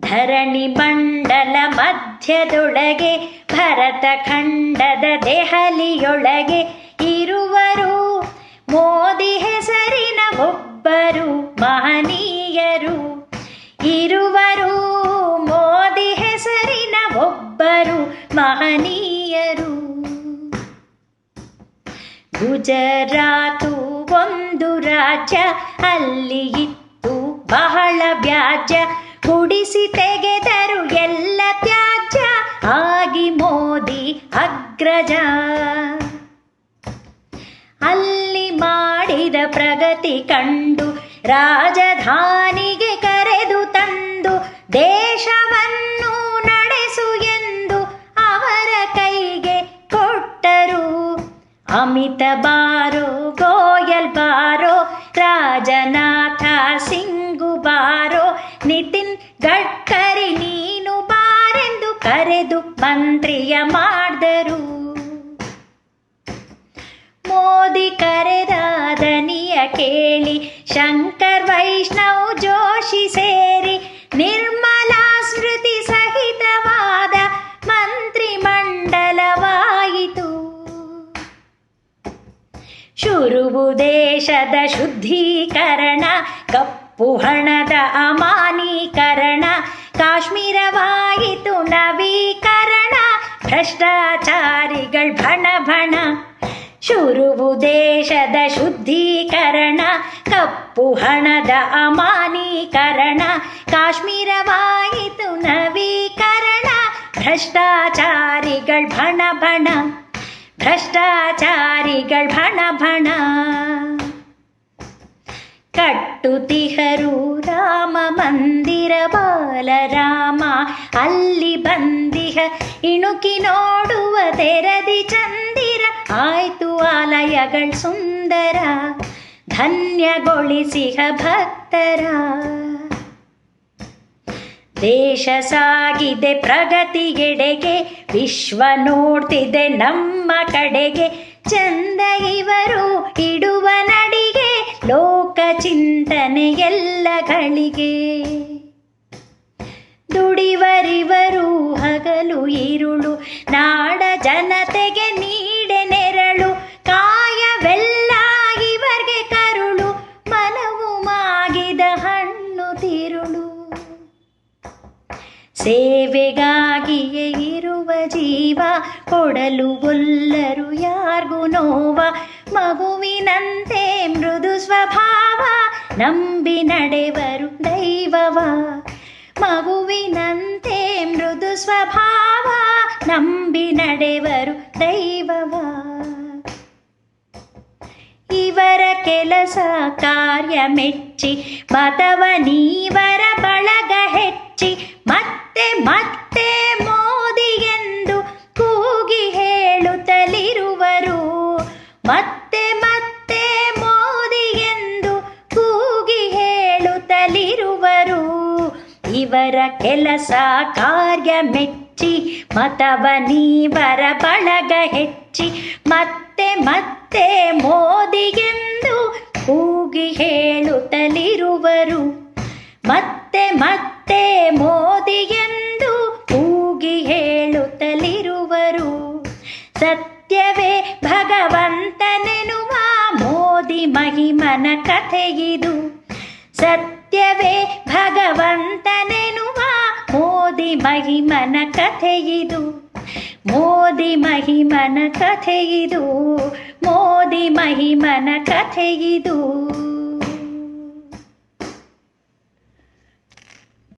ಧರಣಿ ಮಂಡಲ ಮಧ್ಯದೊಳಗೆ ಭರತ ಖಂಡದ ದೆಹಲಿಯೊಳಗೆ ಇರುವರು ಮೋದಿ ಹೆಸರಿನ ಒಬ್ಬರು ಮಹನೀಯರು. ಇರುವರು ಮೋದಿ ಹೆಸರಿನ ಒಬ್ಬರು ಮಹನೀಯರು. ಗುಜರಾತು ಒಂದು ರಾಜ್ಯ, ಅಲ್ಲಿ ಇತ್ತು ಬಹಳ ವ್ಯಾಜ್ಯ. ಗುಡಿಸಿ ತೆಗೆದರು ಎಲ್ಲ ತ್ಯಾಜ್ಯ, ಆಗಿ ಮೋದಿ ಅಗ್ರಜ. ಅಲ್ಲಿ ಮಾಡಿದ ಪ್ರಗತಿ ಕಂಡು ರಾಜಧಾನಿಗೆ ಕರೆದು ತಂದು ದೇಶವನ್ನು ನಡೆಸು ಎಂದು ಅವರ ಕೈಗೆ ಕೊಟ್ಟರು. ಅಮಿತ ಬಾರೋ ಗೋಯಲ್ ಬಾರೋ, ರಾಜನಾಥ ಸಿಂಗು ಬಾರೋ, ನಿತಿನ್ ಗಡ್ಕರಿ ನೀನು ಬಾರೆಂದು ಕರೆದು ಮಂತ್ರಿಯ ಮಾಡಿದರು. ಮೋದಿ ಕರೆದ ದನಿಯ ಕೇಳಿ ಶಂಕರ್ ವೈಷ್ಣವ್ ಜೋಶಿ ಸೇರಿ ನಿರ್ಮಲಾ ಸ್ಮೃತಿ ಸಹಿತವಾದ ಮಂತ್ರಿ ಮಂಡಲವಾಯಿತು. ಶುರುವು ದೇಶದ ಶುದ್ಧೀಕರಣ, ಕಪ್ಪು ಹಣದ ಅಮಾನೀಕರಣ. ಕಾಶ್ಮೀರವಾಯಿತು ನವೀಕರಣ, ಭ್ರಷ್ಟಾಚಾರಿಗಳ್ ಭಣ ಭಣ. ಶುರುವು ದೇಶದ ಶುದ್ಧೀಕರಣ, ಕಪ್ಪು ಹಣದ ಅಮಾನೀಕರಣ. ಕಾಶ್ಮೀರವಾಯಿತು ನವೀಕರಣ, ಭ್ರಷ್ಟಾಚಾರಿಗಳ್ ಭಣ ಭಣ. ಭ್ರಷ್ಟಾಚಾರಿಗಳ್ ಭಣ ಭಣ. ಕಟ್ಟುತಿಹರು ರಾಮ ಮಂದಿರ ಬಾಲರಾಮ, ಅಲ್ಲಿ ಬಂದಿಹ ಇಣುಕಿ ನೋಡುವ ತೆರದಿ ಚಂದಿರ. ಆಯ್ತು ಆಲಯಗಳ್ ಸುಂದರ, ಧನ್ಯಗೊಳಿಸಿಹ ಭಕ್ತರ. ದೇಶ ಸಾಗಿದೆ ಪ್ರಗತಿಗೆಡೆಗೆ, ವಿಶ್ವ ನೋಡ್ತಿದೆ ನಮ್ಮ ಕಡೆಗೆ. ಚಂದ ಇವರು ಇಡುವ ನಡಿಗೆ, ಲೋಕ ಚಿಂತನೆ ಎಲ್ಲಗಳಿಗೆ. ದುಡಿವರಿವರು ಹಗಲು ಇರುಳು, ನಾಡ ಜನತೆಗೆ ನೀಡೆ ನೆರಳು. ಕಾಯವೆಲ್ಲ ಇವರ್ಗೆ ಕರುಳು, ಮನವು ಮಾಗಿದ ಹಣ್ಣು ತಿರುಳು. ಸೇವೆಗಾಗಿಯೇ ಇರುವ ಜೀವ, ಕೊಡಲು ಒಲ್ಲರು ಯಾರ್ಗೂ ನೋವ. ಮಗುವಿನಂತೆ ಮೃದು ಸ್ವಭಾವ, ನಂಬಿ ನಡೆವರು ದೈವವ. ಮಗುವಿನಂತೆ ಮೃದು ಸ್ವಭಾವ, ನಂಬಿ ನಡೆವರು ದೈವವ. ಇವರ ಕೆಲಸ ಕಾರ್ಯ ಮೆಚ್ಚಿ, ಮತವ ನೀವರ ಬಳಗ ಹೆಚ್ಚಿ. ಮತ್ತೆ ಮತ್ತೆ ಮೋದಿ ಎಂದು ಕೂಗಿ ಹೇಳುತ್ತಲಿರುವರು. ಮತ್ತೆ ಮತ್ತೆ ಮೋದಿ ಎಂದು ಕೂಗಿ ಹೇಳುತ್ತಲಿರುವರು. ಇವರ ಕೆಲಸ ಕಾರ್ಯ ಮೆಚ್ಚಿ, ಮತವ ನೀವರ ಬಳಗ ಹೆಚ್ಚಿ. ಮತ್ತೆ ಮತ್ತೆ ಮೋದಿ ಎಂದು ಕೂಗಿ ಹೇಳುತ್ತಲಿರುವರು. ಮತ್ತೆ ಮತ್ತೆ ಮೋದಿ ಎಂದು ಕೂಗಿ ಹೇಳುತ್ತಲಿರುವರು. ಸತ್ಯವೇ ಭಗವಂತನೆನುವ ಮೋದಿ ಮಹಿಮನ ಕಥೆಯಿದು. ಸತ್ಯವೇ ಭಗವಂತನೆನುವ ಮೋದಿ ಮಹಿಮನ ಕಥೆಯಿದು. ಮೋದಿ ಮಹಿಮನ ಕಥೆಯಿದು. ಮೋದಿ ಮಹಿಮನ ಕಥೆಯಿದು.